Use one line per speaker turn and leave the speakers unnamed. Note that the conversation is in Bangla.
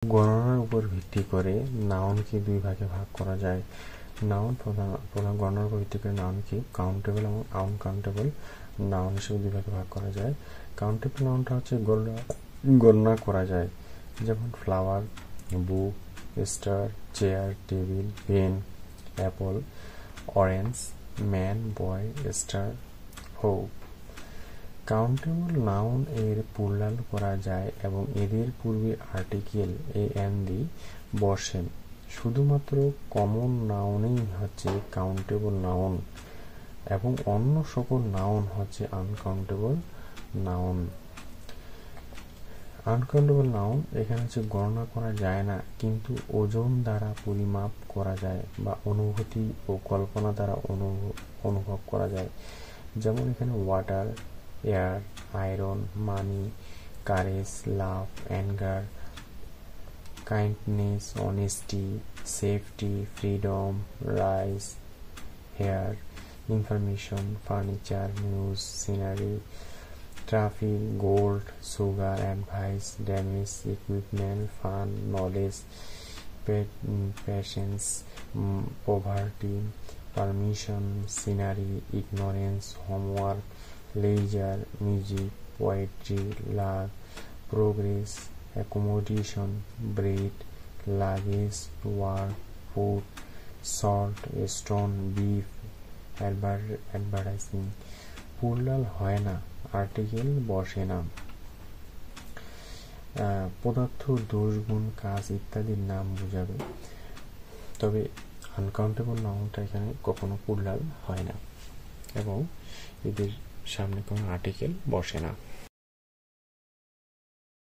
গণনার উপর ভিত্তি করে নাউনকে দুই ভাগে ভাগ করা যায়। নাউন প্রধান গণনার উপর ভিত্তি করে নাউনকে কাউন্টেবল এবং আনকাউন্টেবল নাউন হিসেবে দুই ভাগে ভাগ করা যায়। কাউন্টেবল নাউনটা হচ্ছে গণনা করা যায়, যেমন flower, book, star, chair, table, pen, apple, orange, man, boy, star, hope. Countable noun এর প্লুরাল করা যায় এবং এদের পূর্বে আর্টিকেল এন দিয়ে বসেন। শুধুমাত্র কমন নাউনই হচ্ছে কাউন্টেবল নাউন এবং অন্য সকল নাউন হচ্ছে আনকাউন্টেবল নাউন। আনকাউন্টেবল নাউন এখানে হচ্ছে গণনা করা যায় না, কিন্তু ওজন দ্বারা পরিমাপ করা যায় বা অনুভূতি ও কল্পনা দ্বারা অনুভব করা যায়। যেমন এখানে water, air, iron, money, courage, love, anger, kindness, honesty, safety, freedom, rice, hair, information, furniture, news, scenery, traffic, gold, sugar, advice, damage, equipment, fun, knowledge, patience, poverty, permission, scenery, ignorance, homework, leisure, music, poetry, luck, progress, accommodation, bread, luggage, work, food, salt, stone, beef, advertising. Plural হয় না, আর্টিকেল বসে না। পদার্থ, দোষ, গুণ, কাজ ইত্যাদির নাম বোঝাবে, তবে আনকাউন্টেবল নাউনটা এখানে কখনো প্লুরাল হয় না এবং এদের সামনে কোনো আর্টিকেল বসে না।